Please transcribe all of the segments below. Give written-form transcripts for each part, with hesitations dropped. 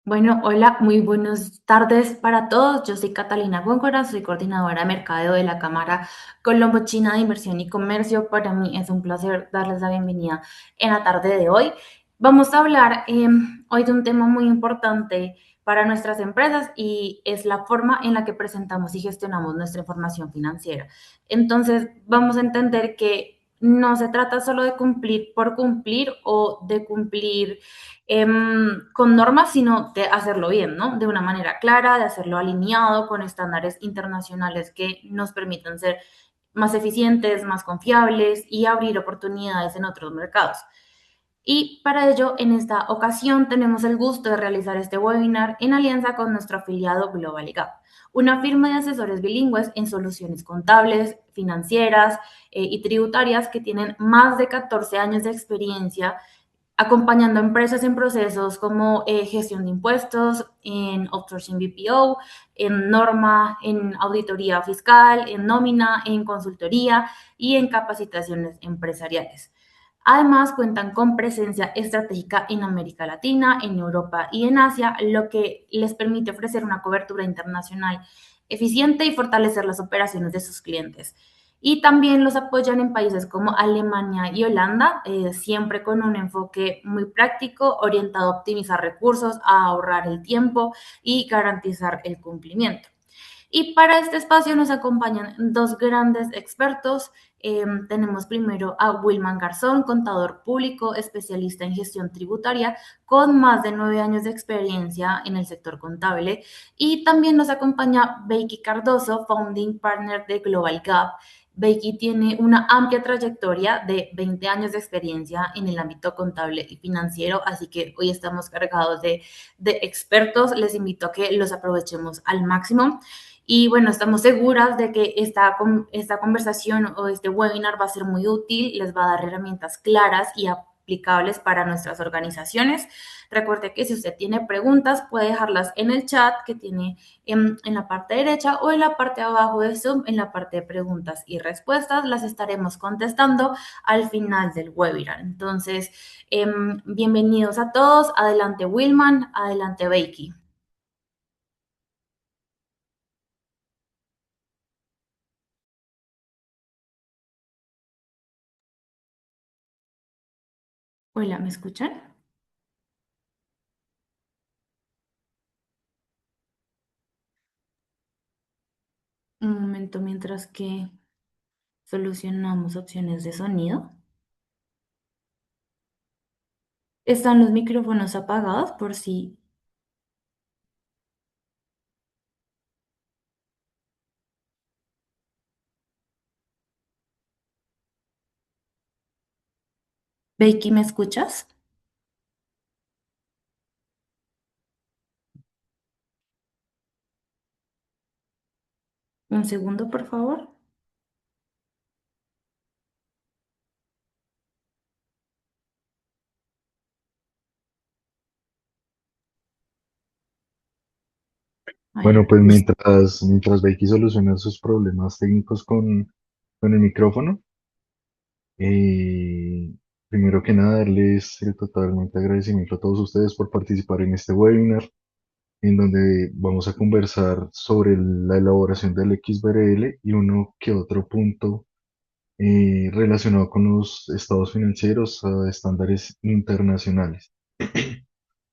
Bueno, hola, muy buenas tardes para todos. Yo soy Catalina Góngora, soy coordinadora de mercadeo de la Cámara Colombo-China de Inversión y Comercio. Para mí es un placer darles la bienvenida en la tarde de hoy. Vamos a hablar hoy de un tema muy importante para nuestras empresas y es la forma en la que presentamos y gestionamos nuestra información financiera. Entonces, vamos a entender que no se trata solo de cumplir por cumplir o de cumplir con normas, sino de hacerlo bien, ¿no? De una manera clara, de hacerlo alineado con estándares internacionales que nos permitan ser más eficientes, más confiables y abrir oportunidades en otros mercados. Y para ello, en esta ocasión, tenemos el gusto de realizar este webinar en alianza con nuestro afiliado Global Gap, una firma de asesores bilingües en soluciones contables, financieras y tributarias que tienen más de 14 años de experiencia acompañando a empresas en procesos como gestión de impuestos, en outsourcing BPO, en norma, en auditoría fiscal, en nómina, en consultoría y en capacitaciones empresariales. Además, cuentan con presencia estratégica en América Latina, en Europa y en Asia, lo que les permite ofrecer una cobertura internacional eficiente y fortalecer las operaciones de sus clientes. Y también los apoyan en países como Alemania y Holanda, siempre con un enfoque muy práctico, orientado a optimizar recursos, a ahorrar el tiempo y garantizar el cumplimiento. Y para este espacio nos acompañan dos grandes expertos. Tenemos primero a Wilman Garzón, contador público, especialista en gestión tributaria, con más de 9 años de experiencia en el sector contable. Y también nos acompaña Becky Cardoso, founding partner de Global Gap. Becky tiene una amplia trayectoria de 20 años de experiencia en el ámbito contable y financiero, así que hoy estamos cargados de expertos. Les invito a que los aprovechemos al máximo. Y bueno, estamos seguras de que esta conversación o este webinar va a ser muy útil, les va a dar herramientas claras y aplicables para nuestras organizaciones. Recuerde que si usted tiene preguntas, puede dejarlas en el chat que tiene en la parte derecha o en la parte de abajo de Zoom, en la parte de preguntas y respuestas. Las estaremos contestando al final del webinar. Entonces, bienvenidos a todos. Adelante, Wilman. Adelante, Becky. Hola, ¿me escuchan? Un momento mientras que solucionamos opciones de sonido. Están los micrófonos apagados por si Becky, ¿me escuchas? Un segundo, por favor. A Bueno, ver, pues mientras Becky soluciona sus problemas técnicos con el micrófono, eh, primero que nada darles el totalmente agradecimiento a todos ustedes por participar en este webinar, en donde vamos a conversar sobre la elaboración del XBRL y uno que otro punto relacionado con los estados financieros a estándares internacionales.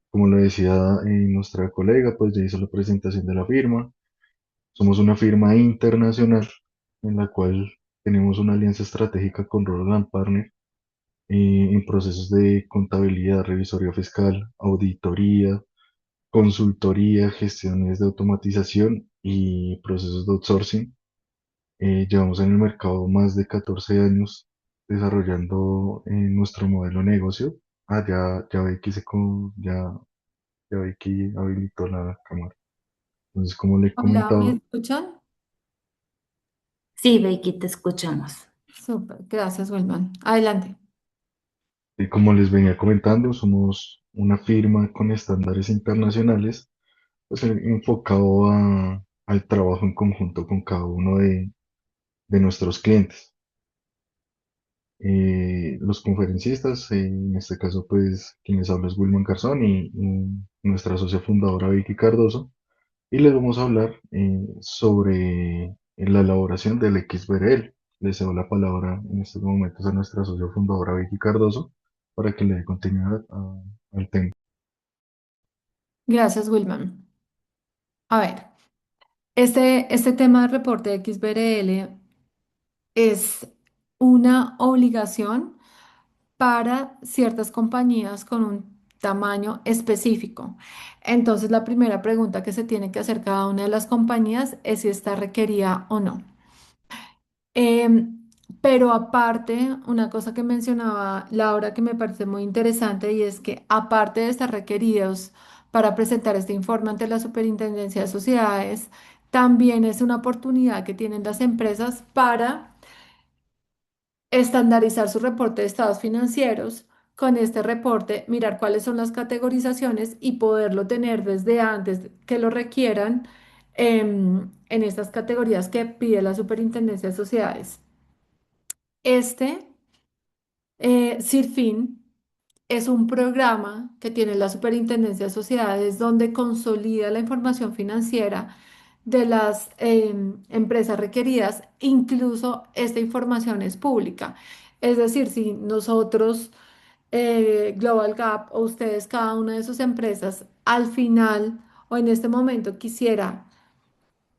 Como lo decía nuestra colega, pues ya hizo la presentación de la firma. Somos una firma internacional en la cual tenemos una alianza estratégica con Roland Partner en procesos de contabilidad, revisoría fiscal, auditoría, consultoría, gestiones de automatización y procesos de outsourcing. Llevamos en el mercado más de 14 años desarrollando nuestro modelo de negocio. Ya Becky ya Becky habilitó la cámara. Entonces, como le Hola, ¿me comentaba, escuchan? sí, Becky, te escuchamos. Súper, gracias, Wilman. Adelante. y como les venía comentando, somos una firma con estándares internacionales, pues enfocado al trabajo en conjunto con cada uno de nuestros clientes. Los conferencistas, en este caso, pues, quienes habla es Wilman Garzón y nuestra socia fundadora Vicky Cardoso, y les vamos a hablar sobre la elaboración del XBRL. Les cedo la palabra en estos momentos a nuestra socia fundadora Vicky Cardoso para que le dé continuidad al tema. Gracias, Wilman. A ver, este tema del reporte de XBRL es una obligación para ciertas compañías con un tamaño específico. Entonces, la primera pregunta que se tiene que hacer cada una de las compañías es si está requerida o no. Pero aparte, una cosa que mencionaba Laura que me parece muy interesante y es que aparte de estar requeridos para presentar este informe ante la Superintendencia de Sociedades, también es una oportunidad que tienen las empresas para estandarizar su reporte de estados financieros. Con este reporte, mirar cuáles son las categorizaciones y poderlo tener desde antes que lo requieran en estas categorías que pide la Superintendencia de Sociedades. Este SIRFIN es un programa que tiene la Superintendencia de Sociedades donde consolida la información financiera de las empresas requeridas. Incluso esta información es pública. Es decir, si nosotros, Global Gap o ustedes, cada una de sus empresas, al final o en este momento quisiera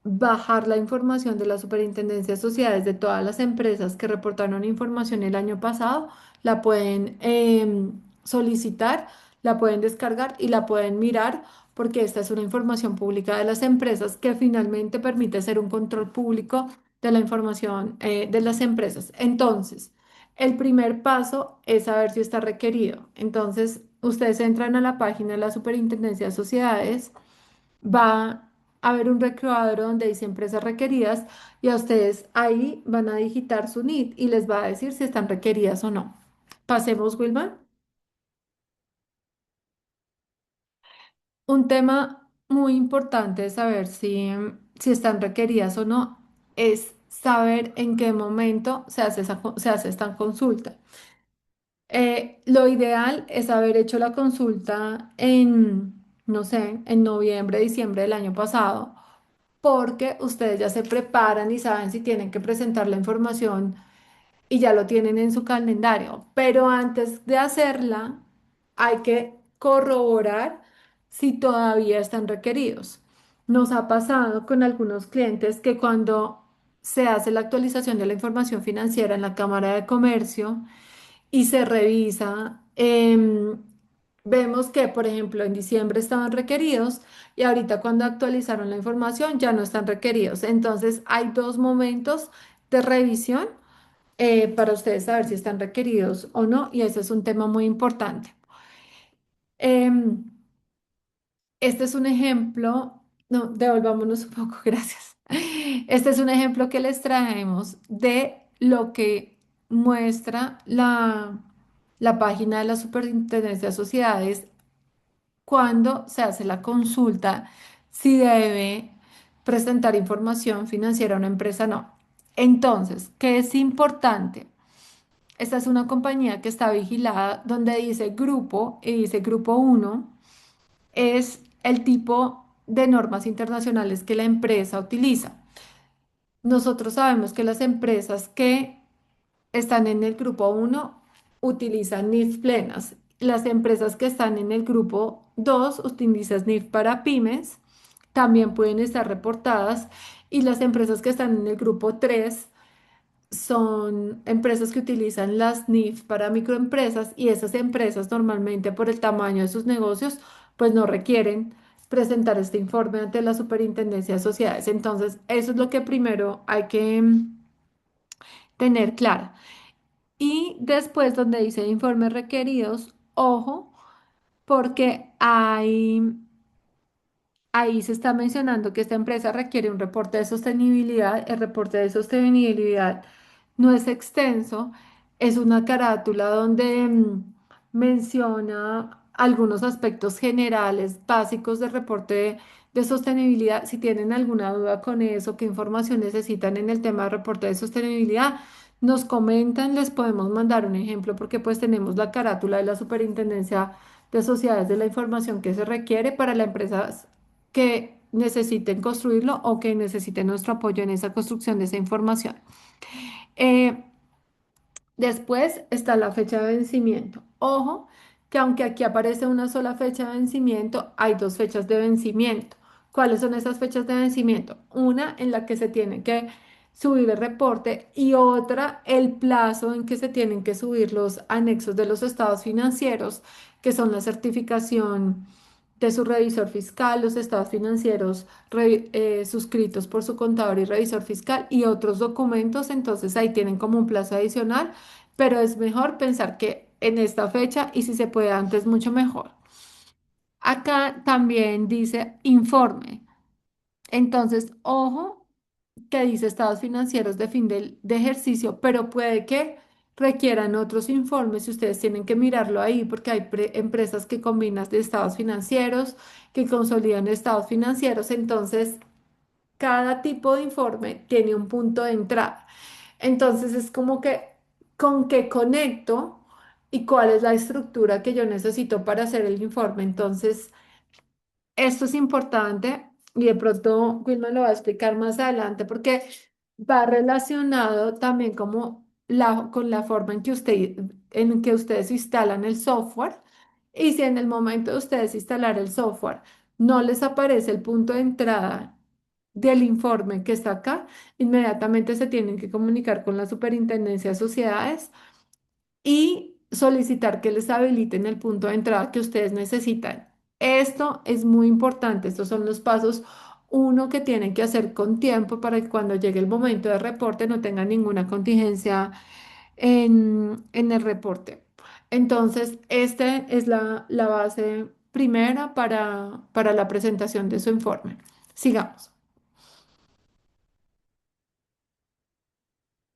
bajar la información de la Superintendencia de Sociedades de todas las empresas que reportaron información el año pasado, la pueden solicitar, la pueden descargar y la pueden mirar porque esta es una información pública de las empresas que finalmente permite hacer un control público de la información de las empresas. Entonces, el primer paso es saber si está requerido. Entonces, ustedes entran a la página de la Superintendencia de Sociedades, va a haber un recuadro donde dice empresas requeridas y a ustedes ahí van a digitar su NID y les va a decir si están requeridas o no. Pasemos, Wilman. Un tema muy importante de saber si están requeridas o no es saber en qué momento se hace, se hace esta consulta. Lo ideal es haber hecho la consulta en, no sé, en noviembre, diciembre del año pasado porque ustedes ya se preparan y saben si tienen que presentar la información y ya lo tienen en su calendario. Pero antes de hacerla, hay que corroborar si todavía están requeridos. Nos ha pasado con algunos clientes que cuando se hace la actualización de la información financiera en la Cámara de Comercio, y se revisa, vemos que, por ejemplo, en diciembre estaban requeridos y ahorita cuando actualizaron la información ya no están requeridos. Entonces, hay dos momentos de revisión para ustedes saber si están requeridos o no, y ese es un tema muy importante. Em, este es un ejemplo, no, devolvámonos un poco, gracias. Este es un ejemplo que les traemos de lo que muestra la página de la Superintendencia de Sociedades cuando se hace la consulta si debe presentar información financiera a una empresa o no. Entonces, ¿qué es importante? Esta es una compañía que está vigilada donde dice grupo y dice grupo uno es el tipo de normas internacionales que la empresa utiliza. Nosotros sabemos que las empresas que están en el grupo uno utilizan NIF plenas. Las empresas que están en el grupo 2 utilizan NIF para pymes, también pueden estar reportadas. Y las empresas que están en el grupo 3 son empresas que utilizan las NIF para microempresas y esas empresas normalmente por el tamaño de sus negocios pues no requieren presentar este informe ante la Superintendencia de Sociedades. Entonces, eso es lo que primero hay que tener claro. Y después donde dice informes requeridos, ojo, porque ahí se está mencionando que esta empresa requiere un reporte de sostenibilidad. El reporte de sostenibilidad no es extenso, es una carátula donde menciona algunos aspectos generales, básicos del reporte de sostenibilidad. Si tienen alguna duda con eso, qué información necesitan en el tema de reporte de sostenibilidad, nos comentan, les podemos mandar un ejemplo porque pues tenemos la carátula de la Superintendencia de Sociedades de la información que se requiere para las empresas que necesiten construirlo o que necesiten nuestro apoyo en esa construcción de esa información. Eh, Después está la fecha de vencimiento. Ojo, que aunque aquí aparece una sola fecha de vencimiento, hay dos fechas de vencimiento. ¿Cuáles son esas fechas de vencimiento? Una en la que se tiene que subir el reporte y otra el plazo en que se tienen que subir los anexos de los estados financieros, que son la certificación de su revisor fiscal, los estados financieros suscritos por su contador y revisor fiscal y otros documentos. Entonces ahí tienen como un plazo adicional, pero es mejor pensar que en esta fecha y si se puede antes, mucho mejor. Acá también dice informe. Entonces, ojo que dice estados financieros de fin de ejercicio, pero puede que requieran otros informes y ustedes tienen que mirarlo ahí porque hay empresas que combinan de estados financieros, que consolidan estados financieros. Entonces, cada tipo de informe tiene un punto de entrada. Entonces es como que con qué conecto y cuál es la estructura que yo necesito para hacer el informe. Entonces, esto es importante y de pronto Wilma lo va a explicar más adelante porque va relacionado también como con la forma en que ustedes instalan el software. Y si en el momento de ustedes instalar el software no les aparece el punto de entrada del informe que está acá, inmediatamente se tienen que comunicar con la Superintendencia de Sociedades y solicitar que les habiliten el punto de entrada que ustedes necesitan. Esto es muy importante. Estos son los pasos uno que tienen que hacer con tiempo para que cuando llegue el momento de reporte no tengan ninguna contingencia en el reporte. Entonces, esta es la base primera para la presentación de su informe. Sigamos.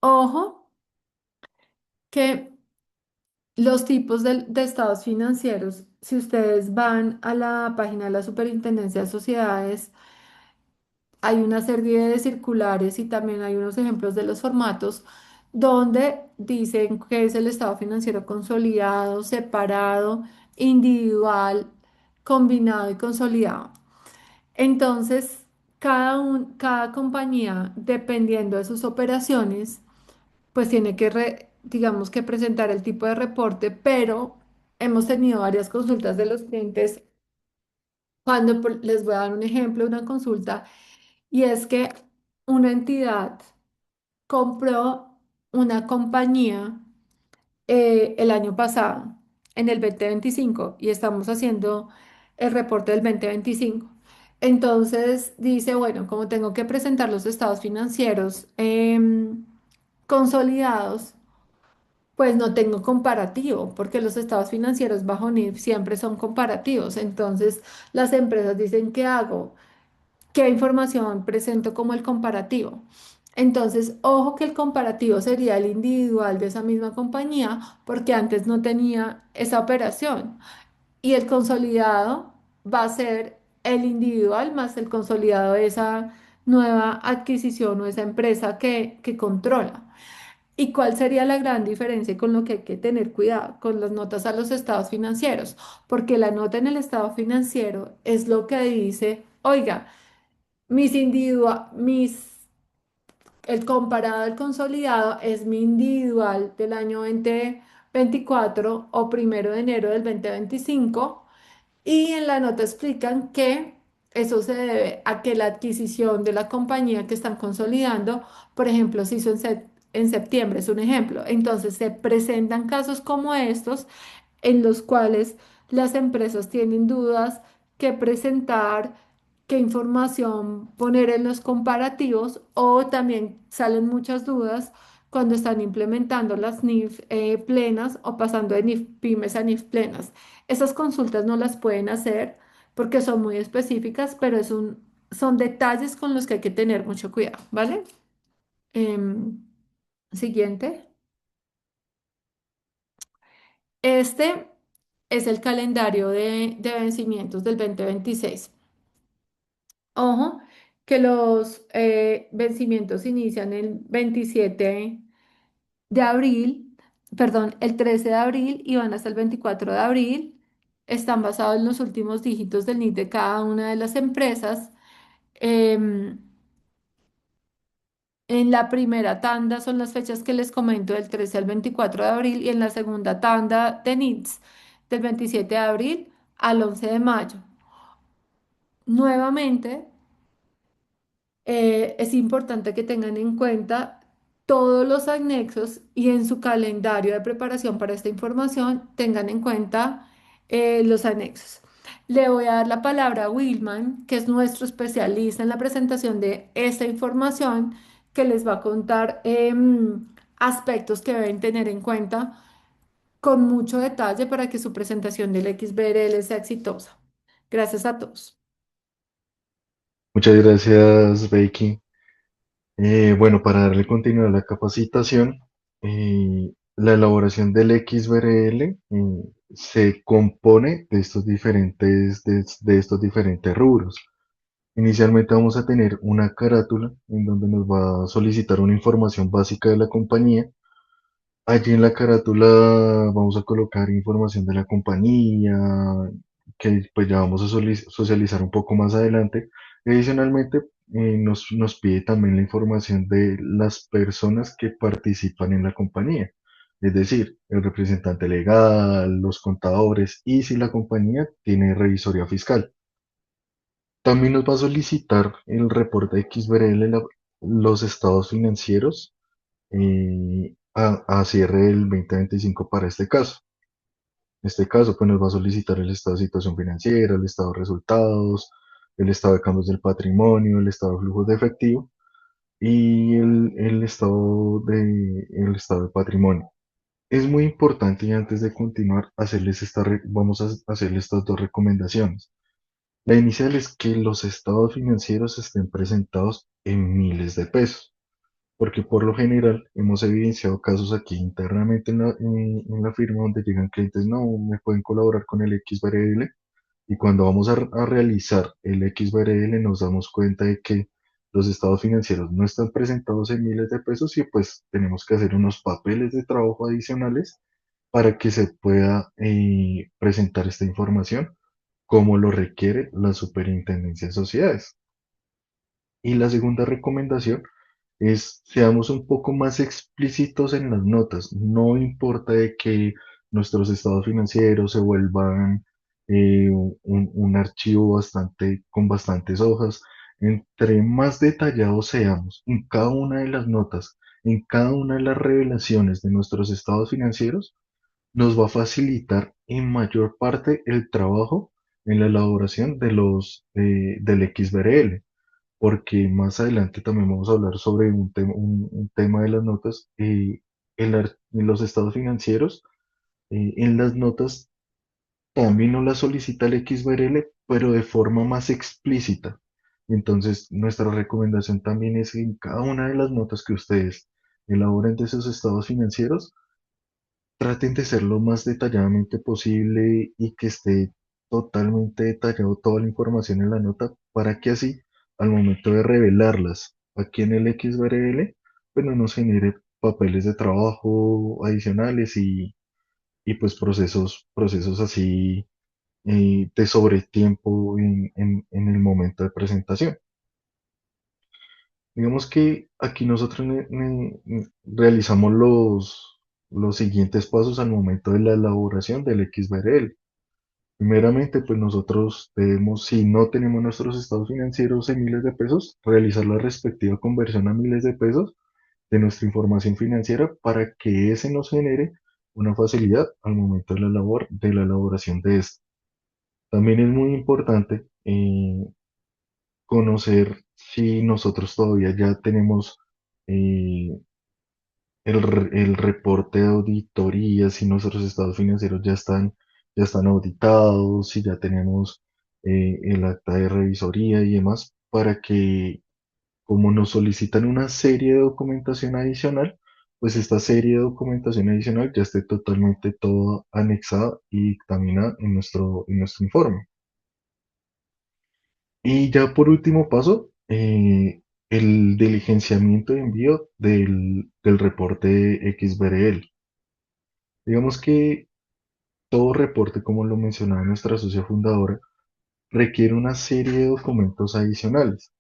Ojo que los tipos de estados financieros, si ustedes van a la página de la Superintendencia de Sociedades, hay una serie de circulares y también hay unos ejemplos de los formatos donde dicen que es el estado financiero consolidado, separado, individual, combinado y consolidado. Entonces, cada compañía, dependiendo de sus operaciones, pues tiene que, digamos que presentar el tipo de reporte, pero hemos tenido varias consultas de los clientes cuando les voy a dar un ejemplo, una consulta, y es que una entidad compró una compañía el año pasado, en el 2025 y estamos haciendo el reporte del 2025. Entonces dice, bueno, como tengo que presentar los estados financieros consolidados, pues no tengo comparativo, porque los estados financieros bajo NIF siempre son comparativos. Entonces, las empresas dicen, ¿qué hago? ¿Qué información presento como el comparativo? Entonces, ojo que el comparativo sería el individual de esa misma compañía, porque antes no tenía esa operación. Y el consolidado va a ser el individual más el consolidado de esa nueva adquisición o esa empresa que controla. ¿Y cuál sería la gran diferencia con lo que hay que tener cuidado con las notas a los estados financieros? Porque la nota en el estado financiero es lo que dice, oiga, el comparado al consolidado es mi individual del año 2024 o 1 de enero del 2025 y en la nota explican que eso se debe a que la adquisición de la compañía que están consolidando, por ejemplo, se hizo en septiembre, es un ejemplo. Entonces se presentan casos como estos en los cuales las empresas tienen dudas, qué presentar, qué información poner en los comparativos o también salen muchas dudas cuando están implementando las NIF plenas o pasando de NIF pymes a NIF plenas. Esas consultas no las pueden hacer porque son muy específicas, pero son detalles con los que hay que tener mucho cuidado, ¿vale? Em, Siguiente. Este es el calendario de vencimientos del 2026. Ojo, que los vencimientos inician el 27 de abril, perdón, el 13 de abril y van hasta el 24 de abril. Están basados en los últimos dígitos del NIC de cada una de las empresas. Em, en la primera tanda son las fechas que les comento del 13 al 24 de abril y en la segunda tanda de NITS del 27 de abril al 11 de mayo. Nuevamente, es importante que tengan en cuenta todos los anexos y en su calendario de preparación para esta información tengan en cuenta los anexos. Le voy a dar la palabra a Wilman, que es nuestro especialista en la presentación de esta información, que les va a contar aspectos que deben tener en cuenta con mucho detalle para que su presentación del XBRL sea exitosa. Gracias a todos. Muchas gracias, Becky. Bueno, para darle continuidad a la capacitación, la elaboración del XBRL se compone de de estos diferentes rubros. Inicialmente vamos a tener una carátula en donde nos va a solicitar una información básica de la compañía. Allí en la carátula vamos a colocar información de la compañía, que pues ya vamos a socializar un poco más adelante. Y adicionalmente, nos pide también la información de las personas que participan en la compañía, es decir, el representante legal, los contadores y si la compañía tiene revisoría fiscal. También nos va a solicitar el reporte XBRL, los estados financieros a cierre del 2025 para este caso. En este caso, pues nos va a solicitar el estado de situación financiera, el estado de resultados, el estado de cambios del patrimonio, el estado de flujos de efectivo y el estado de patrimonio. Es muy importante y antes de continuar, vamos a hacerles estas dos recomendaciones. La inicial es que los estados financieros estén presentados en miles de pesos, porque por lo general hemos evidenciado casos aquí internamente en la firma donde llegan clientes, no, me pueden colaborar con el XBRL y cuando vamos a realizar el XBRL nos damos cuenta de que los estados financieros no están presentados en miles de pesos y pues tenemos que hacer unos papeles de trabajo adicionales para que se pueda presentar esta información como lo requiere la Superintendencia de Sociedades. Y la segunda recomendación es seamos un poco más explícitos en las notas. No importa de que nuestros estados financieros se vuelvan un archivo con bastantes hojas. Entre más detallados seamos en cada una de las notas, en cada una de las revelaciones de nuestros estados financieros, nos va a facilitar en mayor parte el trabajo en la elaboración del XBRL, porque más adelante también vamos a hablar sobre un tema de las notas, en los estados financieros, en las notas también nos las solicita el XBRL, pero de forma más explícita. Entonces, nuestra recomendación también es que en cada una de las notas que ustedes elaboren de esos estados financieros, traten de ser lo más detalladamente posible y que esté totalmente detallado toda la información en la nota para que así, al momento de revelarlas aquí en el XBRL, pues no nos genere papeles de trabajo adicionales y pues procesos así de sobretiempo en el momento de presentación. Digamos que aquí nosotros realizamos los siguientes pasos al momento de la elaboración del XBRL. Primeramente, pues nosotros debemos, si no tenemos nuestros estados financieros en miles de pesos, realizar la respectiva conversión a miles de pesos de nuestra información financiera para que ese nos genere una facilidad al momento de la elaboración de esto. También es muy importante conocer si nosotros todavía ya tenemos eh, el reporte de auditoría, si nuestros estados financieros ya están auditados, si ya tenemos el acta de revisoría y demás, para que como nos solicitan una serie de documentación adicional, pues esta serie de documentación adicional ya esté totalmente todo anexada y dictaminada en nuestro informe. Y ya por último paso, el diligenciamiento y envío del reporte XBRL. Digamos que todo reporte, como lo mencionaba nuestra socia fundadora, requiere una serie de documentos adicionales.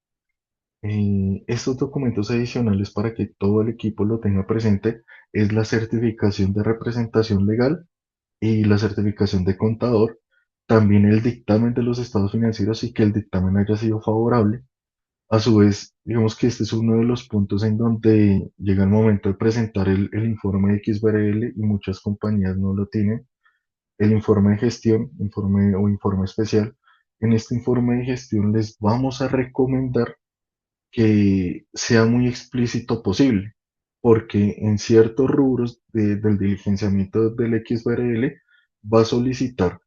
Estos documentos adicionales, para que todo el equipo lo tenga presente, es la certificación de representación legal y la certificación de contador, también el dictamen de los estados financieros y que el dictamen haya sido favorable. A su vez, digamos que este es uno de los puntos en donde llega el momento de presentar el informe de XBRL y muchas compañías no lo tienen. El informe de gestión, informe o informe especial. En este informe de gestión les vamos a recomendar que sea muy explícito posible, porque en ciertos rubros del diligenciamiento del XBRL va a solicitar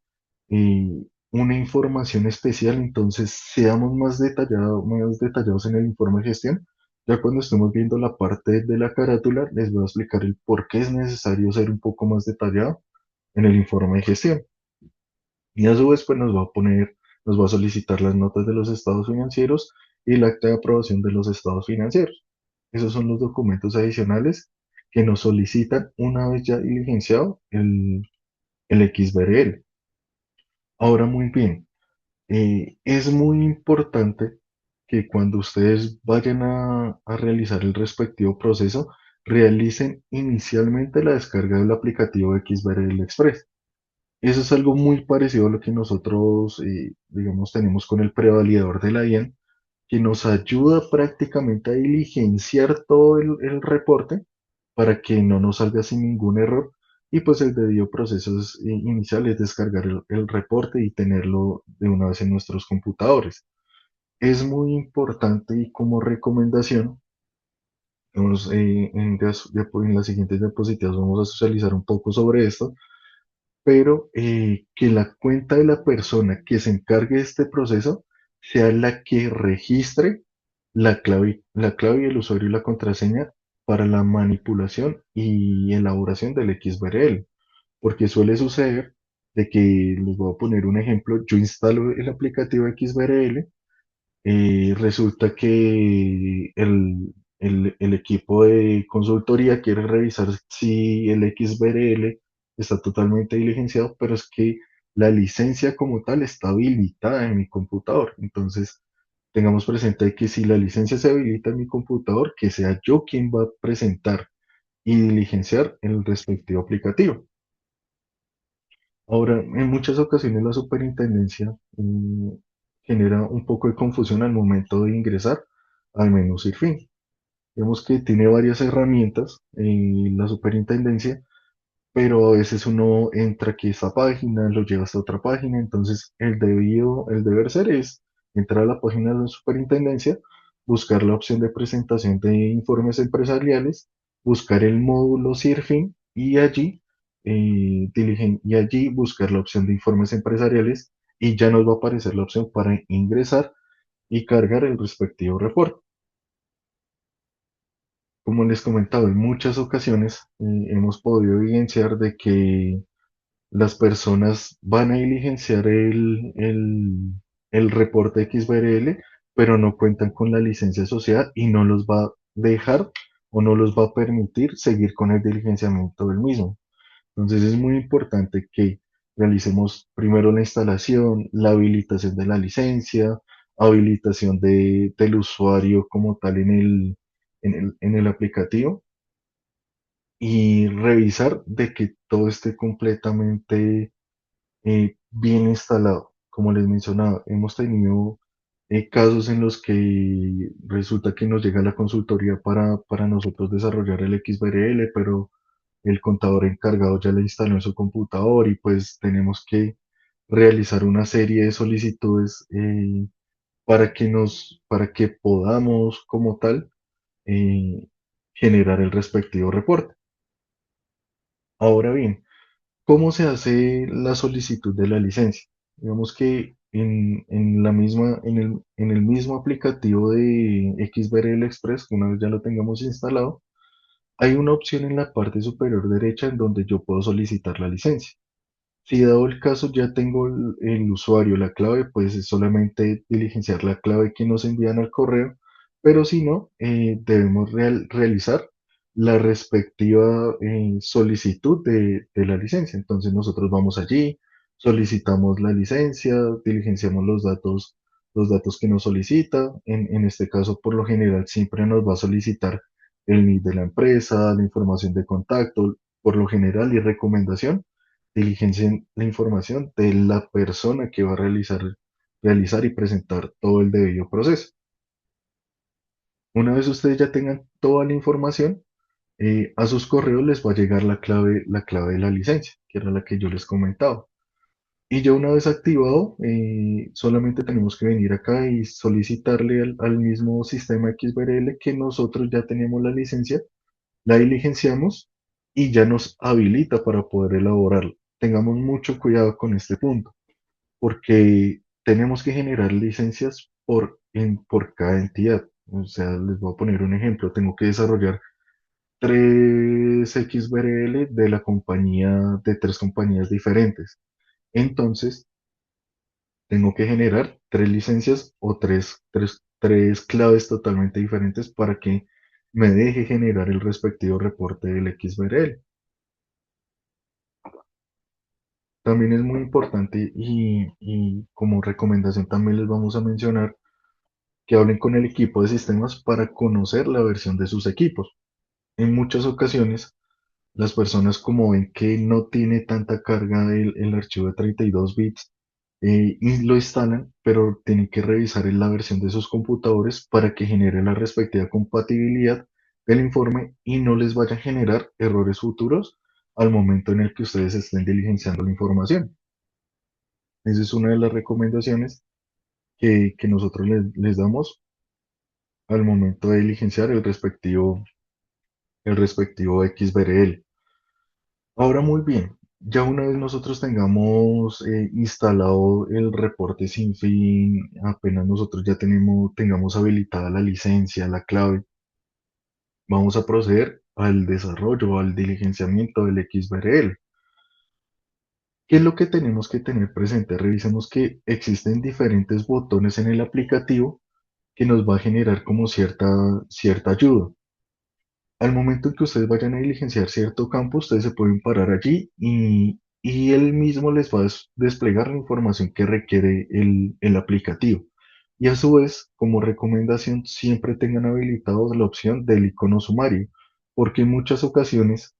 una información especial, entonces seamos más detallados en el informe de gestión. Ya cuando estemos viendo la parte de la carátula, les voy a explicar el por qué es necesario ser un poco más detallado en el informe de gestión. Y a su vez, pues nos va a solicitar las notas de los estados financieros y el acta de aprobación de los estados financieros. Esos son los documentos adicionales que nos solicitan una vez ya diligenciado el XBRL. Ahora, muy bien, es muy importante que cuando ustedes vayan a realizar el respectivo proceso, realicen inicialmente la descarga del aplicativo XBRL Express. Eso es algo muy parecido a lo que nosotros, digamos, tenemos con el prevalidador de la IAN, que nos ayuda prácticamente a diligenciar todo el reporte para que no nos salga sin ningún error. Y pues el debido proceso inicial es descargar el reporte y tenerlo de una vez en nuestros computadores. Es muy importante y como recomendación, en las siguientes diapositivas vamos a socializar un poco sobre esto, pero que la cuenta de la persona que se encargue de este proceso sea la que registre la clave y el usuario y la contraseña para la manipulación y elaboración del XBRL, porque suele suceder de que, les voy a poner un ejemplo, yo instalo el aplicativo XBRL, resulta que el equipo de consultoría quiere revisar si el XBRL está totalmente diligenciado, pero es que la licencia como tal está habilitada en mi computador. Entonces, tengamos presente que si la licencia se habilita en mi computador, que sea yo quien va a presentar y diligenciar el respectivo aplicativo. Ahora, en muchas ocasiones la superintendencia genera un poco de confusión al momento de ingresar al menú SIRFIN. Vemos que tiene varias herramientas en la superintendencia, pero a veces uno entra aquí a esta página, lo lleva hasta otra página, entonces el deber ser es entrar a la página de la superintendencia, buscar la opción de presentación de informes empresariales, buscar el módulo SIRFIN y allí buscar la opción de informes empresariales y ya nos va a aparecer la opción para ingresar y cargar el respectivo reporte. Como les comentaba, en muchas ocasiones hemos podido evidenciar de que las personas van a diligenciar el reporte XBRL, pero no cuentan con la licencia asociada y no los va a dejar o no los va a permitir seguir con el diligenciamiento del mismo. Entonces es muy importante que realicemos primero la instalación, la habilitación de la licencia, habilitación del usuario como tal en el aplicativo y revisar de que todo esté completamente bien instalado. Como les mencionaba, hemos tenido casos en los que resulta que nos llega la consultoría para nosotros desarrollar el XBRL, pero el contador encargado ya le instaló en su computador y pues tenemos que realizar una serie de solicitudes para que podamos como tal eh, generar el respectivo reporte. Ahora bien, ¿cómo se hace la solicitud de la licencia? Digamos que en el mismo aplicativo de XBRL Express, una vez ya lo tengamos instalado, hay una opción en la parte superior derecha en donde yo puedo solicitar la licencia. Si dado el caso ya tengo el usuario, la clave, pues es solamente diligenciar la clave que nos envían al correo pero si no, debemos realizar la respectiva solicitud de la licencia. Entonces nosotros vamos allí, solicitamos la licencia, diligenciamos los datos que nos solicita. En este caso, por lo general, siempre nos va a solicitar el NID de la empresa, la información de contacto, por lo general y recomendación, diligencien la información de la persona que va a realizar y presentar todo el debido proceso. Una vez ustedes ya tengan toda la información, a sus correos les va a llegar la clave de la licencia, que era la que yo les comentaba. Y ya una vez activado, solamente tenemos que venir acá y solicitarle al mismo sistema XBRL que nosotros ya teníamos la licencia, la diligenciamos y ya nos habilita para poder elaborarlo. Tengamos mucho cuidado con este punto, porque tenemos que generar licencias por cada entidad. O sea, les voy a poner un ejemplo. Tengo que desarrollar tres XBRL de la compañía, de tres compañías diferentes. Entonces, tengo que generar tres licencias o tres claves totalmente diferentes para que me deje generar el respectivo reporte del XBRL. También es muy importante y como recomendación también les vamos a mencionar que hablen con el equipo de sistemas para conocer la versión de sus equipos. En muchas ocasiones, las personas como ven que no tiene tanta carga el archivo de 32 bits y lo instalan, pero tienen que revisar en la versión de sus computadores para que genere la respectiva compatibilidad del informe y no les vaya a generar errores futuros al momento en el que ustedes estén diligenciando la información. Esa es una de las recomendaciones que nosotros les damos al momento de diligenciar el respectivo XBRL. Ahora muy bien, ya una vez nosotros tengamos instalado el reporte sin fin, apenas nosotros ya tengamos habilitada la licencia, la clave, vamos a proceder al desarrollo, al diligenciamiento del XBRL. ¿Qué es lo que tenemos que tener presente? Revisemos que existen diferentes botones en el aplicativo que nos va a generar como cierta ayuda. Al momento en que ustedes vayan a diligenciar cierto campo, ustedes se pueden parar allí y él mismo les va a desplegar la información que requiere el aplicativo. Y a su vez, como recomendación, siempre tengan habilitados la opción del icono sumario, porque en muchas ocasiones,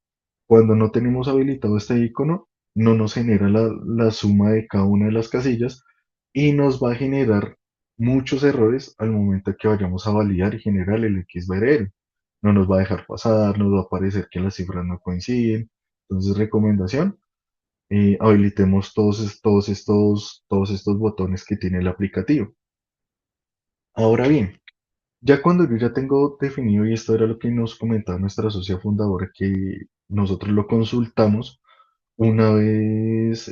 cuando no tenemos habilitado este icono, no nos genera la suma de cada una de las casillas y nos va a generar muchos errores al momento que vayamos a validar y generar el XBRL. No nos va a dejar pasar, nos va a parecer que las cifras no coinciden. Entonces, recomendación, habilitemos todos estos botones que tiene el aplicativo. Ahora bien, ya cuando yo ya tengo definido, y esto era lo que nos comentaba nuestra socia fundadora, que nosotros lo consultamos una vez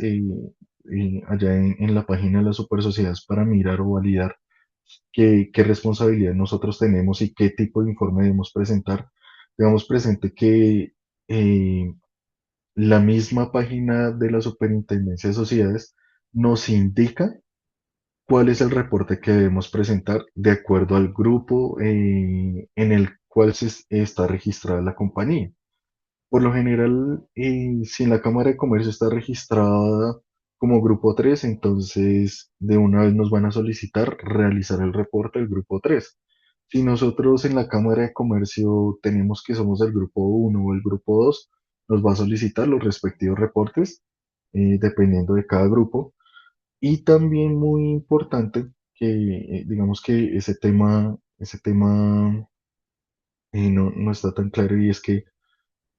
allá en la página de las super sociedades para mirar o validar qué responsabilidad nosotros tenemos y qué tipo de informe debemos presentar. Tengamos presente que eh, la misma página de la Superintendencia de Sociedades nos indica cuál es el reporte que debemos presentar de acuerdo al grupo en el cual está registrada la compañía. Por lo general, si en la Cámara de Comercio está registrada como grupo 3, entonces de una vez nos van a solicitar realizar el reporte del grupo 3. Si nosotros en la Cámara de Comercio tenemos que somos del grupo 1 o el grupo 2, nos va a solicitar los respectivos reportes, dependiendo de cada grupo. Y también muy importante que digamos que ese tema no está tan claro y es que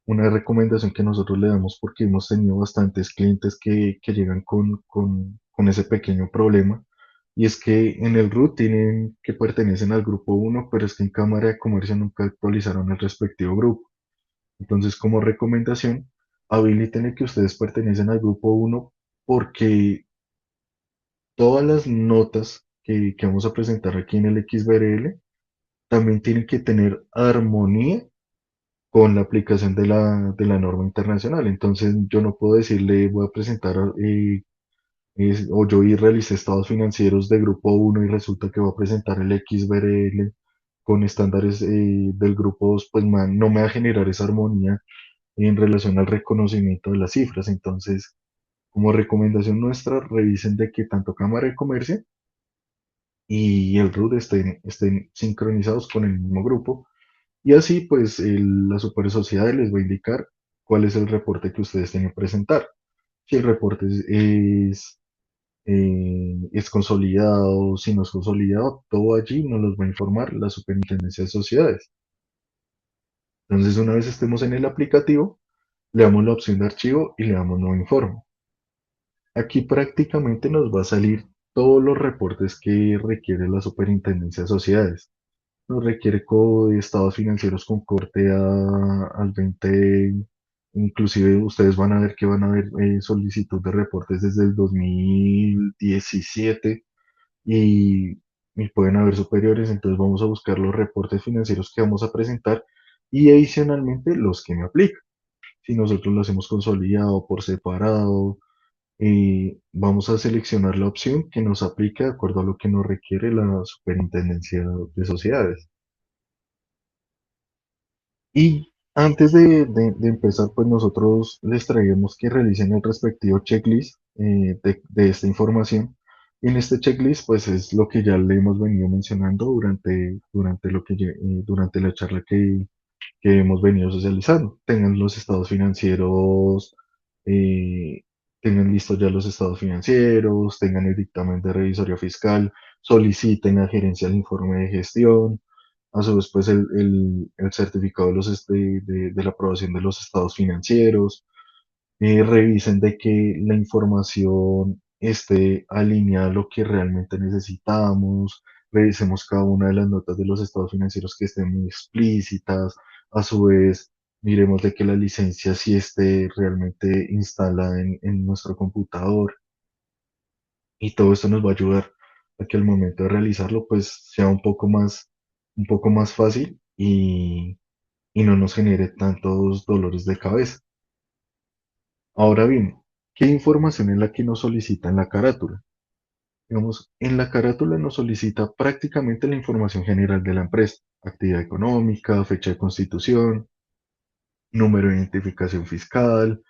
una recomendación que nosotros le damos porque hemos tenido bastantes clientes que llegan con ese pequeño problema y es que en el RUT tienen que pertenecen al grupo uno pero es que en Cámara de Comercio nunca actualizaron el respectivo grupo. Entonces, como recomendación, habiliten el que ustedes pertenecen al grupo uno porque todas las notas que vamos a presentar aquí en el XBRL también tienen que tener armonía con la aplicación de la norma internacional. Entonces, yo no puedo decirle, voy a presentar, o yo y realicé estados financieros de grupo uno y resulta que voy a presentar el XBRL con estándares del grupo 2, pues no me va a generar esa armonía en relación al reconocimiento de las cifras. Entonces, como recomendación nuestra, revisen de que tanto Cámara de Comercio y el RUT estén sincronizados con el mismo grupo. Y así, pues, la super sociedad les va a indicar cuál es el reporte que ustedes tienen que presentar. Si el reporte es consolidado, si no es consolidado, todo allí nos los va a informar la Superintendencia de Sociedades. Entonces, una vez estemos en el aplicativo, le damos la opción de archivo y le damos nuevo informe. Aquí prácticamente nos va a salir todos los reportes que requiere la Superintendencia de Sociedades. Nos requiere de estados financieros con corte al 20, inclusive ustedes van a ver que van a haber solicitud de reportes desde el 2017 y, y pueden haber superiores, entonces vamos a buscar los reportes financieros que vamos a presentar y adicionalmente los que me aplican. Si nosotros lo hacemos consolidado por separado, vamos a seleccionar la opción que nos aplique de acuerdo a lo que nos requiere la Superintendencia de Sociedades. Y antes de empezar, pues nosotros les traemos que realicen el respectivo checklist de esta información. Y en este checklist, pues es lo que ya le hemos venido mencionando durante la charla que hemos venido socializando. Tengan los estados financieros, eh, tengan listos ya los estados financieros, tengan el dictamen de revisoría fiscal, soliciten a gerencia el informe de gestión, a su vez pues el certificado de la aprobación de los estados financieros, revisen de que la información esté alineada a lo que realmente necesitamos, revisemos cada una de las notas de los estados financieros que estén muy explícitas, a su vez miremos de que la licencia sí esté realmente instalada en nuestro computador y todo esto nos va a ayudar a que al momento de realizarlo pues sea un poco más fácil y no nos genere tantos dolores de cabeza. Ahora bien, ¿qué información es la que nos solicita en la carátula? Digamos, en la carátula nos solicita prácticamente la información general de la empresa, actividad económica, fecha de constitución, número de identificación fiscal,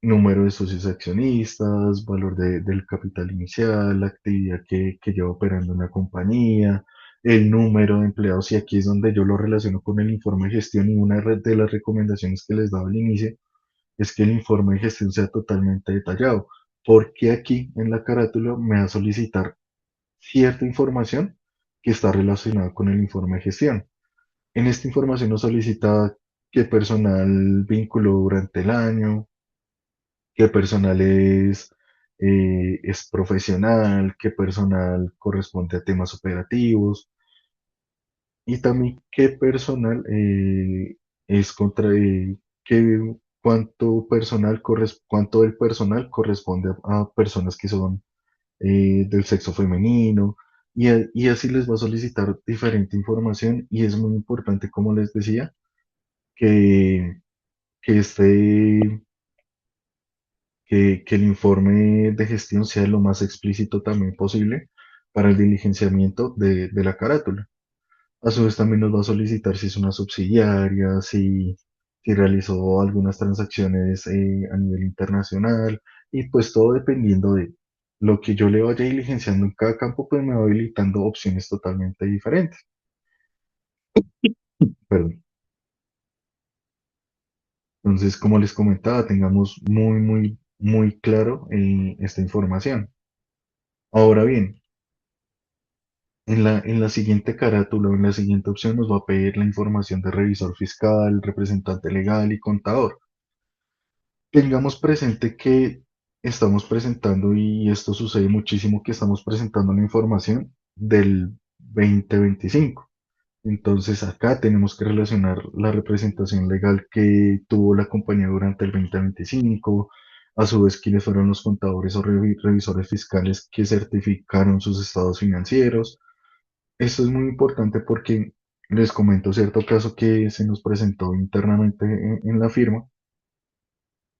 número de socios accionistas, valor del capital inicial, la actividad que lleva operando una compañía, el número de empleados, y aquí es donde yo lo relaciono con el informe de gestión y una de las recomendaciones que les daba al inicio es que el informe de gestión sea totalmente detallado, porque aquí en la carátula me va a solicitar cierta información que está relacionada con el informe de gestión. En esta información nos solicita qué personal vinculó durante el año, qué personal es profesional, qué personal corresponde a temas operativos y también qué personal es contra, cuánto del personal corresponde a personas que son del sexo femenino y así les va a solicitar diferente información y es muy importante, como les decía, que, que este que el informe de gestión sea lo más explícito también posible para el diligenciamiento de la carátula. A su vez también nos va a solicitar si es una subsidiaria, si realizó algunas transacciones a nivel internacional y pues todo dependiendo de lo que yo le vaya diligenciando en cada campo, pues me va habilitando opciones totalmente diferentes. Perdón. Entonces, como les comentaba, tengamos muy claro esta información. Ahora bien, en la siguiente carátula o en la siguiente opción nos va a pedir la información de revisor fiscal, representante legal y contador. Tengamos presente que estamos presentando, y esto sucede muchísimo, que estamos presentando la información del 2025. Entonces acá tenemos que relacionar la representación legal que tuvo la compañía durante el 2025, a su vez quiénes fueron los contadores o revisores fiscales que certificaron sus estados financieros. Esto es muy importante porque les comento cierto caso que se nos presentó internamente en la firma,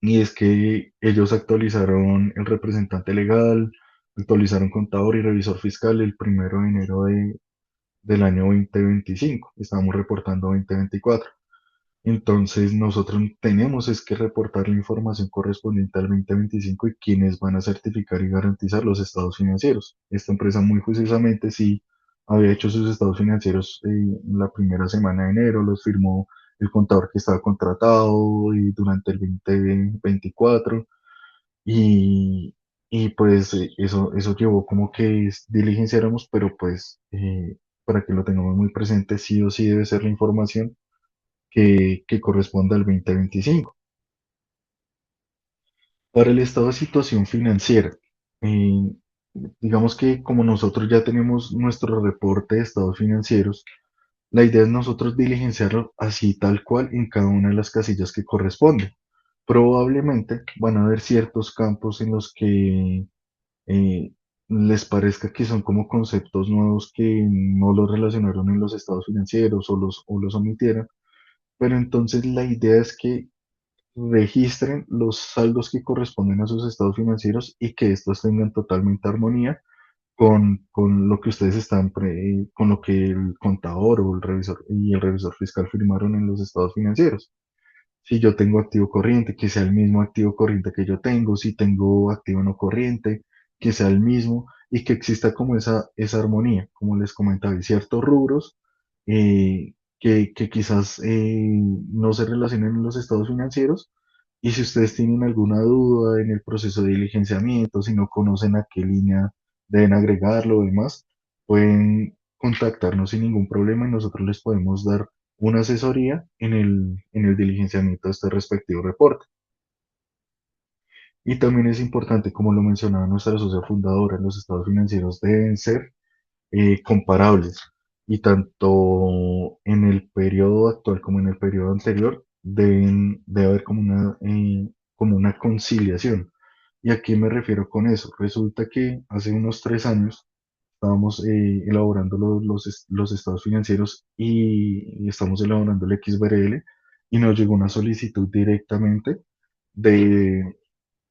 y es que ellos actualizaron el representante legal, actualizaron contador y revisor fiscal el 1 de enero del año 2025. Estamos reportando 2024. Entonces nosotros tenemos es que reportar la información correspondiente al 2025 y quienes van a certificar y garantizar los estados financieros. Esta empresa muy juiciosamente sí había hecho sus estados financieros en la primera semana de enero, los firmó el contador que estaba contratado y durante el 2024 y, y pues eso llevó como que diligenciáramos, pero pues para que lo tengamos muy presente, sí o sí debe ser la información que corresponde al 2025. Para el estado de situación financiera, eh, digamos que como nosotros ya tenemos nuestro reporte de estados financieros, la idea es nosotros diligenciarlo así tal cual en cada una de las casillas que corresponde. Probablemente van a haber ciertos campos en los que les parezca que son como conceptos nuevos que no los relacionaron en los estados financieros o los omitieron, pero entonces la idea es que registren los saldos que corresponden a sus estados financieros y que estos tengan totalmente armonía con lo que ustedes con lo que el contador o el revisor y el revisor fiscal firmaron en los estados financieros. Si yo tengo activo corriente, que sea el mismo activo corriente que yo tengo, si tengo activo no corriente, que sea el mismo y que exista como esa armonía, como les comentaba, hay ciertos rubros que quizás no se relacionen en los estados financieros y si ustedes tienen alguna duda en el proceso de diligenciamiento, si no conocen a qué línea deben agregarlo o demás, pueden contactarnos sin ningún problema y nosotros les podemos dar una asesoría en el diligenciamiento de este respectivo reporte. Y también es importante, como lo mencionaba nuestra socia fundadora, los estados financieros deben ser comparables y tanto en el periodo actual como en el periodo anterior debe haber como una conciliación. ¿Y a qué me refiero con eso? Resulta que hace unos 3 años estábamos elaborando los estados financieros y estamos elaborando el XBRL y nos llegó una solicitud directamente de,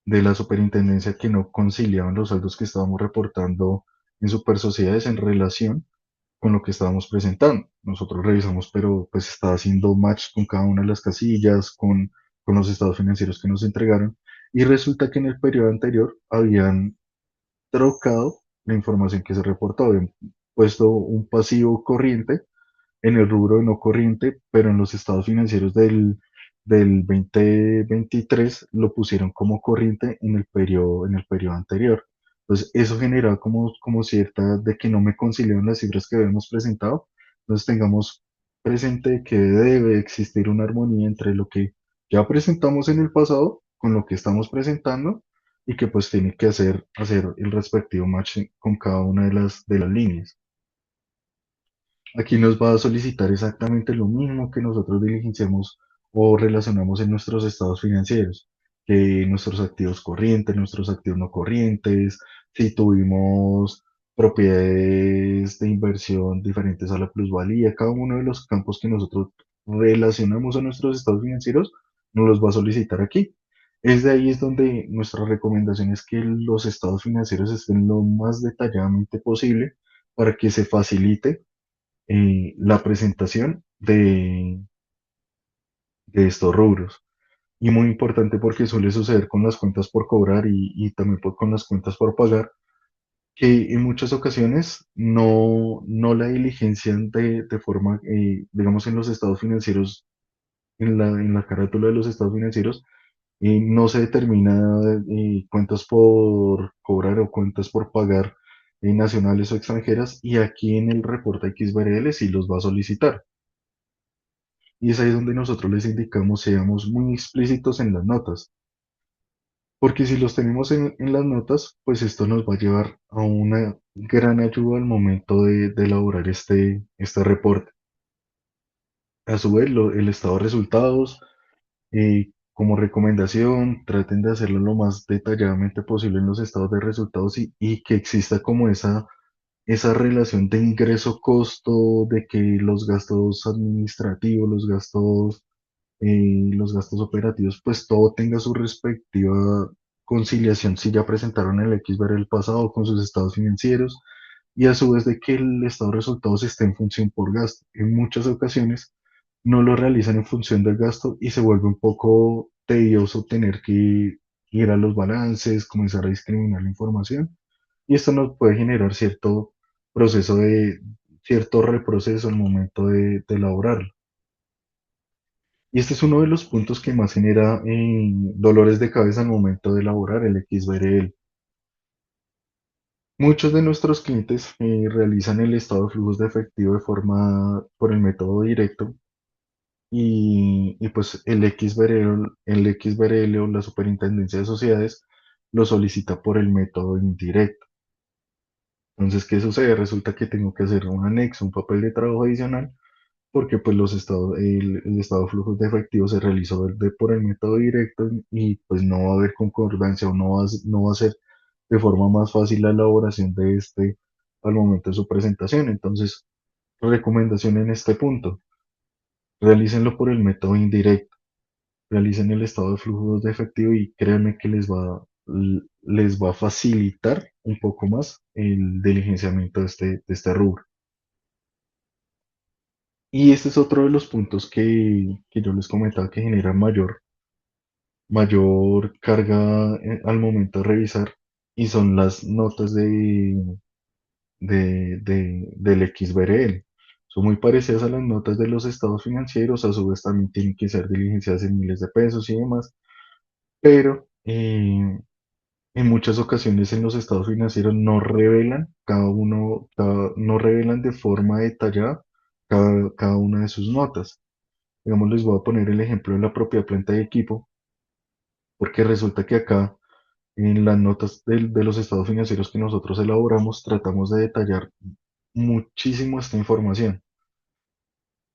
de la superintendencia que no conciliaban los saldos que estábamos reportando en super sociedades en relación con lo que estábamos presentando. Nosotros revisamos, pero pues estaba haciendo match con cada una de las casillas, con los estados financieros que nos entregaron y resulta que en el periodo anterior habían trocado la información que se reportó, habían puesto un pasivo corriente en el rubro de no corriente, pero en los estados financieros del 2023 lo pusieron como corriente en el periodo anterior. Entonces, eso genera como cierta de que no me conciliaron las cifras que habíamos presentado. Entonces, tengamos presente que debe existir una armonía entre lo que ya presentamos en el pasado con lo que estamos presentando y que pues tiene que hacer el respectivo match con cada una de las líneas. Aquí nos va a solicitar exactamente lo mismo que nosotros diligenciamos o relacionamos en nuestros estados financieros, que nuestros activos corrientes, nuestros activos no corrientes, si tuvimos propiedades de inversión diferentes a la plusvalía, cada uno de los campos que nosotros relacionamos a nuestros estados financieros nos los va a solicitar aquí. Es de ahí es donde nuestra recomendación es que los estados financieros estén lo más detalladamente posible para que se facilite la presentación de estos rubros. Y muy importante porque suele suceder con las cuentas por cobrar y también con las cuentas por pagar, que en muchas ocasiones no la diligencian de forma, digamos, en los estados financieros, en la carátula de los estados financieros, no se determina cuentas por cobrar o cuentas por pagar nacionales o extranjeras, y aquí en el reporte XBRL sí los va a solicitar. Y es ahí donde nosotros les indicamos seamos muy explícitos en las notas, porque si los tenemos en las notas, pues esto nos va a llevar a una gran ayuda al momento de elaborar este reporte. A su vez, el estado de resultados, como recomendación, traten de hacerlo lo más detalladamente posible en los estados de resultados y que exista como esa relación de ingreso-costo, de que los gastos administrativos, los gastos operativos, pues todo tenga su respectiva conciliación si ya presentaron el XBR el pasado con sus estados financieros, y a su vez de que el estado de resultados esté en función por gasto. En muchas ocasiones no lo realizan en función del gasto y se vuelve un poco tedioso tener que ir a los balances, comenzar a discriminar la información y esto nos puede generar proceso de, cierto reproceso al momento de elaborarlo. Y este es uno de los puntos que más genera dolores de cabeza al momento de elaborar el XBRL. Muchos de nuestros clientes realizan el estado de flujos de efectivo de forma por el método directo y pues el XBRL o la Superintendencia de Sociedades lo solicita por el método indirecto. Entonces, ¿qué sucede? Resulta que tengo que hacer un anexo, un papel de trabajo adicional, porque pues el estado de flujos de efectivo se realizó por el método directo y pues no va a haber concordancia o no va a ser de forma más fácil la elaboración de este al momento de su presentación. Entonces, recomendación en este punto, realícenlo por el método indirecto, realicen el estado de flujos de efectivo y créanme que les va a facilitar un poco más el diligenciamiento de este rubro. Y este es otro de los puntos que yo les comentaba que genera mayor carga al momento de revisar y son las notas del XBRL. Son muy parecidas a las notas de los estados financieros, a su vez también tienen que ser diligenciadas en miles de pesos y demás, pero en muchas ocasiones en los estados financieros no revelan no revelan de forma detallada cada una de sus notas. Digamos, les voy a poner el ejemplo de la propia planta de equipo, porque resulta que acá en las notas de los estados financieros que nosotros elaboramos tratamos de detallar muchísimo esta información,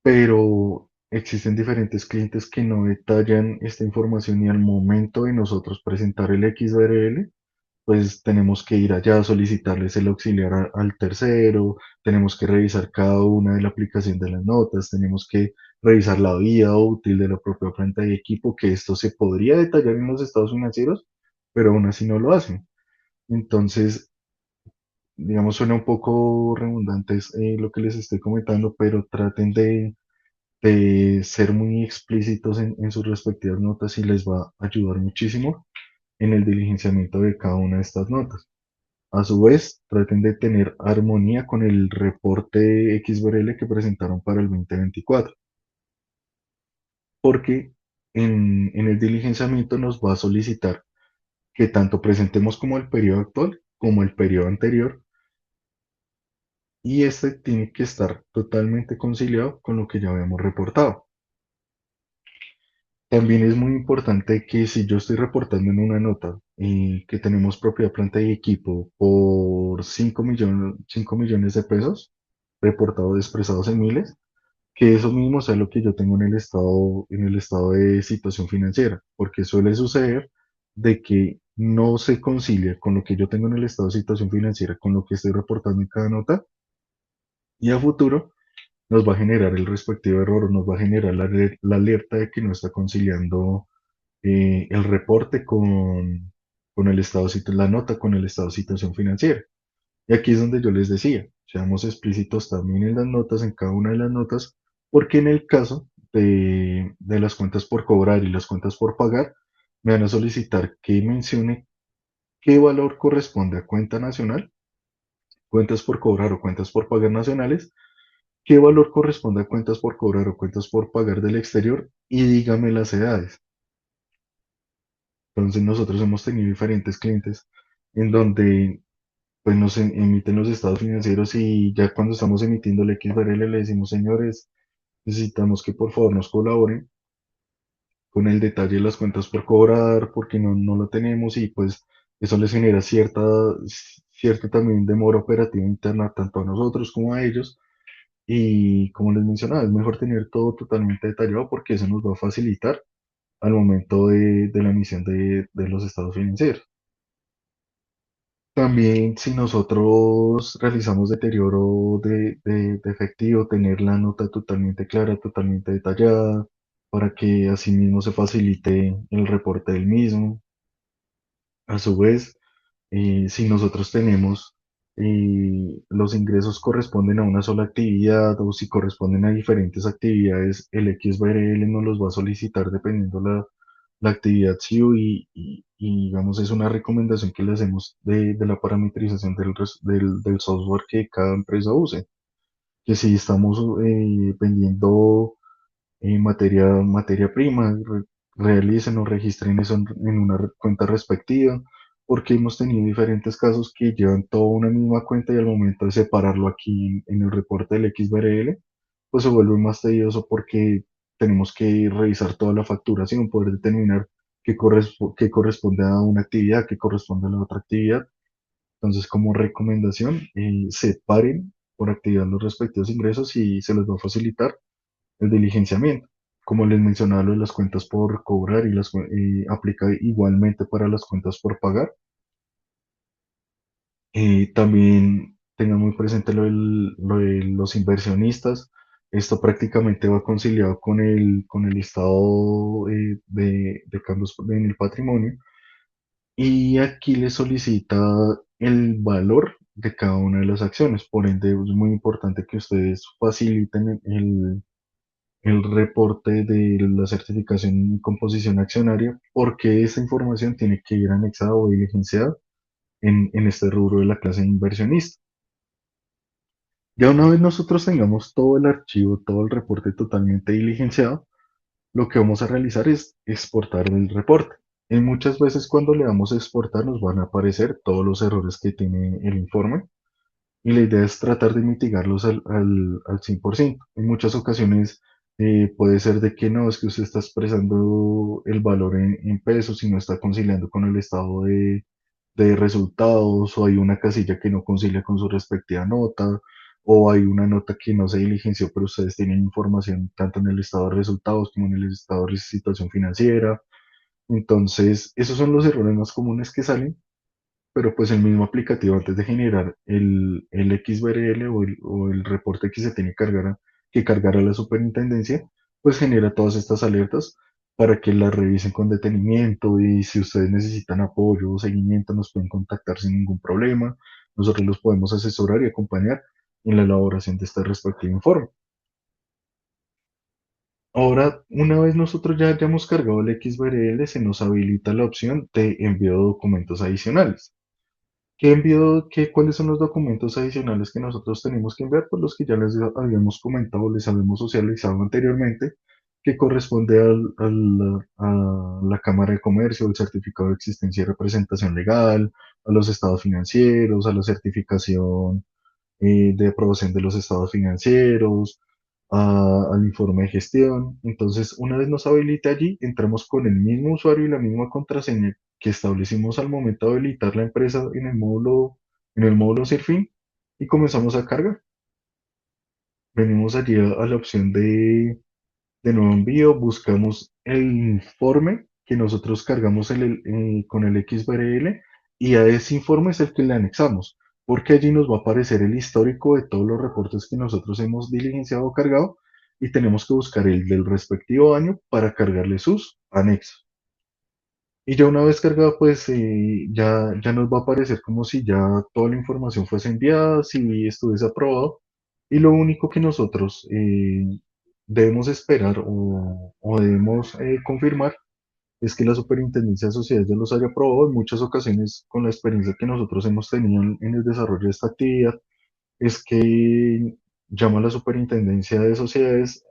pero existen diferentes clientes que no detallan esta información y al momento de nosotros presentar el XBRL, pues tenemos que ir allá a solicitarles el auxiliar al tercero, tenemos que revisar cada una de la aplicación de las notas, tenemos que revisar la vida útil de la propia planta y equipo, que esto se podría detallar en los estados financieros, pero aún así no lo hacen. Entonces, digamos, suena un poco redundante lo que les estoy comentando, pero traten de ser muy explícitos en sus respectivas notas y les va a ayudar muchísimo en el diligenciamiento de cada una de estas notas. A su vez, traten de tener armonía con el reporte XBRL que presentaron para el 2024, porque en el diligenciamiento nos va a solicitar que tanto presentemos como el periodo actual como el periodo anterior, y este tiene que estar totalmente conciliado con lo que ya habíamos reportado. También es muy importante que si yo estoy reportando en una nota que tenemos propiedad, planta y equipo por 5 millones de pesos, reportados expresados en miles, que eso mismo sea lo que yo tengo en el estado de situación financiera, porque suele suceder de que no se concilia con lo que yo tengo en el estado de situación financiera, con lo que estoy reportando en cada nota, y a futuro nos va a generar el respectivo error, o nos va a generar la alerta de que no está conciliando el reporte con el la nota con el estado de situación financiera. Y aquí es donde yo les decía, seamos explícitos también en las notas, en cada una de las notas, porque en el caso de las cuentas por cobrar y las cuentas por pagar, me van a solicitar que mencione qué valor corresponde a cuenta nacional, cuentas por cobrar o cuentas por pagar nacionales, qué valor corresponde a cuentas por cobrar o cuentas por pagar del exterior y dígame las edades. Entonces nosotros hemos tenido diferentes clientes en donde pues nos emiten los estados financieros y ya cuando estamos emitiendo el XBRL le decimos, señores, necesitamos que por favor nos colaboren con el detalle de las cuentas por cobrar porque no lo tenemos y pues eso les genera cierta también demora operativa interna tanto a nosotros como a ellos y como les mencionaba, es mejor tener todo totalmente detallado porque eso nos va a facilitar al momento de la emisión de los estados financieros. También si nosotros realizamos deterioro de efectivo, tener la nota totalmente clara, totalmente detallada, para que asimismo se facilite el reporte del mismo. A su vez, si nosotros tenemos los ingresos corresponden a una sola actividad o si corresponden a diferentes actividades, el XBRL nos los va a solicitar dependiendo la actividad SEO y, digamos es una recomendación que le hacemos de la parametrización del software que cada empresa use. Que si estamos vendiendo materia prima, realicen o registren eso en una cuenta respectiva, porque hemos tenido diferentes casos que llevan toda una misma cuenta y al momento de separarlo aquí en el reporte del XBRL, pues se vuelve más tedioso porque tenemos que revisar toda la facturación, poder determinar qué corresponde a una actividad, qué corresponde a la otra actividad. Entonces, como recomendación, separen por actividad los respectivos ingresos y se les va a facilitar el diligenciamiento. Como les mencionaba, lo de las cuentas por cobrar aplica igualmente para las cuentas por pagar. También tengan muy presente lo de los inversionistas. Esto prácticamente va conciliado con el estado de cambios en el patrimonio. Y aquí le solicita el valor de cada una de las acciones. Por ende, es muy importante que ustedes faciliten el reporte de la certificación y composición accionaria, porque esa información tiene que ir anexada o diligenciada en este rubro de la clase de inversionista. Ya una vez nosotros tengamos todo el archivo, todo el reporte totalmente diligenciado, lo que vamos a realizar es exportar el reporte. Y muchas veces cuando le damos a exportar nos van a aparecer todos los errores que tiene el informe y la idea es tratar de mitigarlos al 100%. En muchas ocasiones puede ser de que no, es que usted está expresando el valor en pesos y no está conciliando con el estado de resultados, o hay una casilla que no concilia con su respectiva nota, o hay una nota que no se diligenció, pero ustedes tienen información tanto en el estado de resultados como en el estado de situación financiera. Entonces, esos son los errores más comunes que salen, pero pues el mismo aplicativo antes de generar el XBRL o el reporte que se tiene que cargar a la superintendencia, pues genera todas estas alertas para que las revisen con detenimiento y si ustedes necesitan apoyo o seguimiento nos pueden contactar sin ningún problema. Nosotros los podemos asesorar y acompañar en la elaboración de este respectivo informe. Ahora, una vez nosotros ya hayamos cargado el XBRL, se nos habilita la opción de envío de documentos adicionales. ¿Cuáles son los documentos adicionales que nosotros tenemos que enviar? Pues los que ya les habíamos comentado, les habíamos socializado anteriormente, que corresponde a la Cámara de Comercio, el certificado de existencia y representación legal, a los estados financieros, a la certificación de aprobación de los estados financieros, al informe de gestión. Entonces, una vez nos habilite allí, entramos con el mismo usuario y la misma contraseña que establecimos al momento de habilitar la empresa en el módulo Serfín y comenzamos a cargar. Venimos allí a la opción de nuevo envío, buscamos el informe que nosotros cargamos con el XBRL y a ese informe es el que le anexamos, porque allí nos va a aparecer el histórico de todos los reportes que nosotros hemos diligenciado o cargado y tenemos que buscar el del respectivo año para cargarle sus anexos. Y ya una vez cargada, pues ya nos va a aparecer como si ya toda la información fuese enviada, si estuviese aprobado. Y lo único que nosotros debemos esperar o debemos confirmar es que la Superintendencia de Sociedades ya los haya aprobado. En muchas ocasiones, con la experiencia que nosotros hemos tenido en el desarrollo de esta actividad, es que llama a la Superintendencia de Sociedades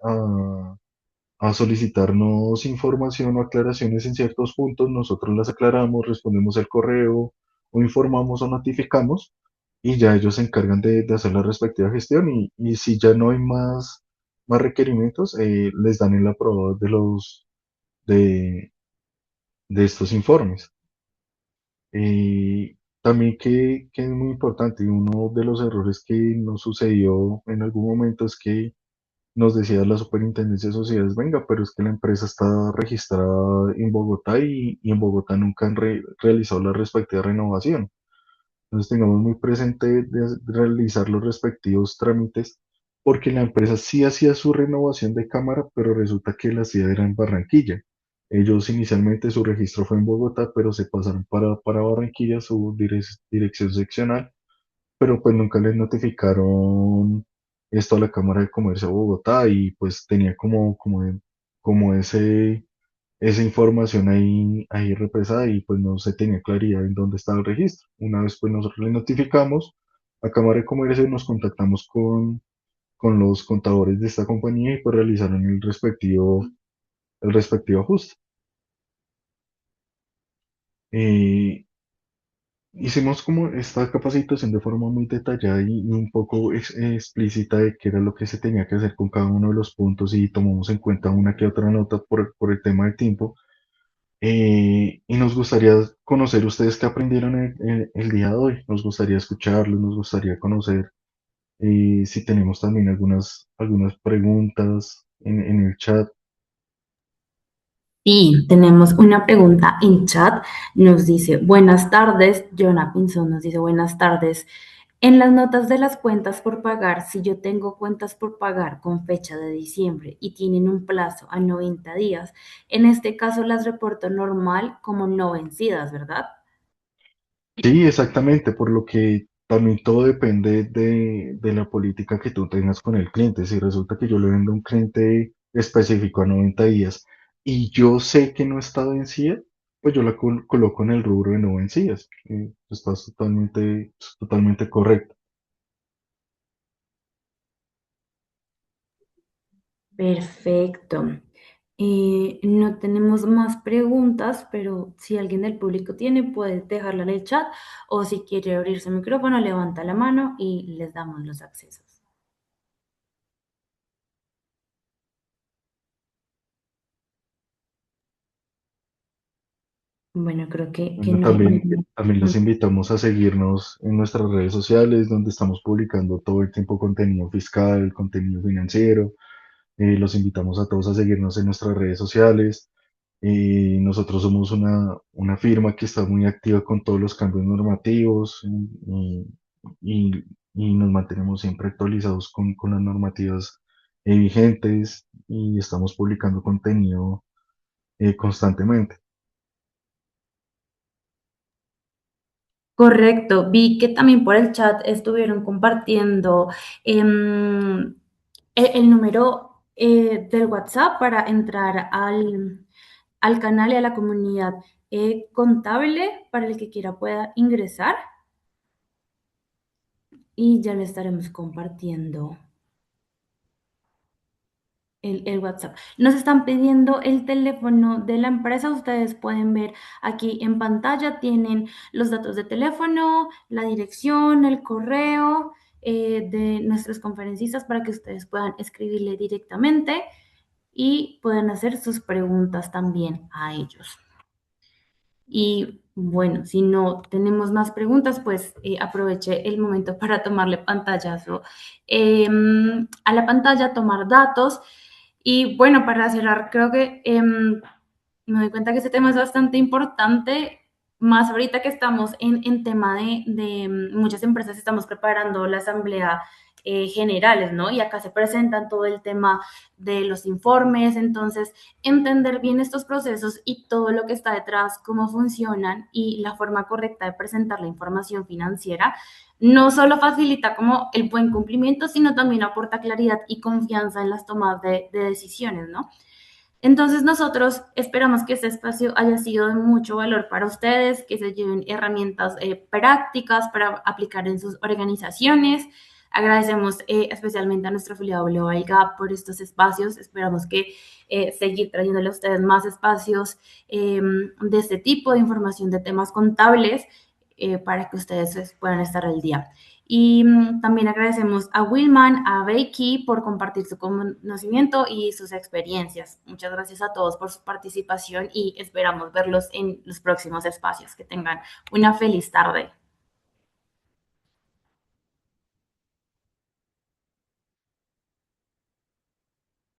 a solicitarnos información o aclaraciones en ciertos puntos, nosotros las aclaramos, respondemos el correo o informamos o notificamos y ya ellos se encargan de hacer la respectiva gestión y si ya no hay más requerimientos, les dan el aprobado de, de estos informes. También que es muy importante, y uno de los errores que nos sucedió en algún momento es que nos decía la Superintendencia de Sociedades, venga, pero es que la empresa está registrada en Bogotá y en Bogotá nunca han realizado la respectiva renovación. Entonces tengamos muy presente de realizar los respectivos trámites, porque la empresa sí hacía su renovación de cámara, pero resulta que la hacía era en Barranquilla. Ellos inicialmente su registro fue en Bogotá, pero se pasaron para Barranquilla, su dirección seccional, pero pues nunca les notificaron esto a la Cámara de Comercio de Bogotá y pues tenía como esa información ahí represada y pues no se tenía claridad en dónde estaba el registro. Una vez pues nosotros le notificamos a Cámara de Comercio y nos contactamos con los contadores de esta compañía y pues realizaron el respectivo ajuste. Eh, Hicimos como esta capacitación de forma muy detallada y un poco explícita de qué era lo que se tenía que hacer con cada uno de los puntos y tomamos en cuenta una que otra nota por el tema del tiempo. Y nos gustaría conocer ustedes qué aprendieron el día de hoy. Nos gustaría escucharlos, nos gustaría conocer si tenemos también algunas preguntas en el chat. Y tenemos una pregunta en chat. Nos dice, buenas tardes. Jonah Pinzón nos dice, buenas tardes. En las notas de las cuentas por pagar, si yo tengo cuentas por pagar con fecha de diciembre y tienen un plazo a 90 días, en este caso las reporto normal como no vencidas, ¿verdad? Sí, exactamente, por lo que también todo depende de la política que tú tengas con el cliente. Si resulta que yo le vendo a un cliente específico a 90 días y yo sé que no está vencida, pues yo la coloco en el rubro de no vencidas. Estás totalmente correcto. Perfecto. No tenemos más preguntas, pero si alguien del público tiene, puede dejarla en el chat o si quiere abrir su micrófono, levanta la mano y les damos los accesos. Bueno, creo que Bueno, no hay. también los invitamos a seguirnos en nuestras redes sociales, donde estamos publicando todo el tiempo contenido fiscal, contenido financiero. Los invitamos a todos a seguirnos en nuestras redes sociales. Nosotros somos una firma que está muy activa con todos los cambios normativos y- y nos mantenemos siempre actualizados con las normativas vigentes y estamos publicando contenido constantemente. Correcto, vi que también por el chat estuvieron compartiendo el número del WhatsApp para entrar al canal y a la comunidad contable para el que quiera pueda ingresar y ya le estaremos compartiendo el WhatsApp. Nos están pidiendo el teléfono de la empresa. Ustedes pueden ver aquí en pantalla, tienen los datos de teléfono, la dirección, el correo de nuestros conferencistas para que ustedes puedan escribirle directamente y puedan hacer sus preguntas también a ellos. Y bueno, si no tenemos más preguntas, pues aproveché el momento para tomarle pantallazo a la pantalla, tomar datos. Y bueno, para cerrar, creo que me doy cuenta que este tema es bastante importante, más ahorita que estamos en tema de muchas empresas estamos preparando la asamblea generales, ¿no? Y acá se presentan todo el tema de los informes, entonces entender bien estos procesos y todo lo que está detrás, cómo funcionan y la forma correcta de presentar la información financiera, no solo facilita como el buen cumplimiento, sino también aporta claridad y confianza en las tomas de decisiones, ¿no? Entonces nosotros esperamos que este espacio haya sido de mucho valor para ustedes, que se lleven herramientas prácticas para aplicar en sus organizaciones. Agradecemos especialmente a nuestro afiliado Global Gap por estos espacios. Esperamos que seguir trayéndole a ustedes más espacios de este tipo de información de temas contables para que ustedes pues, puedan estar al día. Y también agradecemos a Willman, a Becky por compartir su conocimiento y sus experiencias. Muchas gracias a todos por su participación y esperamos verlos en los próximos espacios. Que tengan una feliz tarde.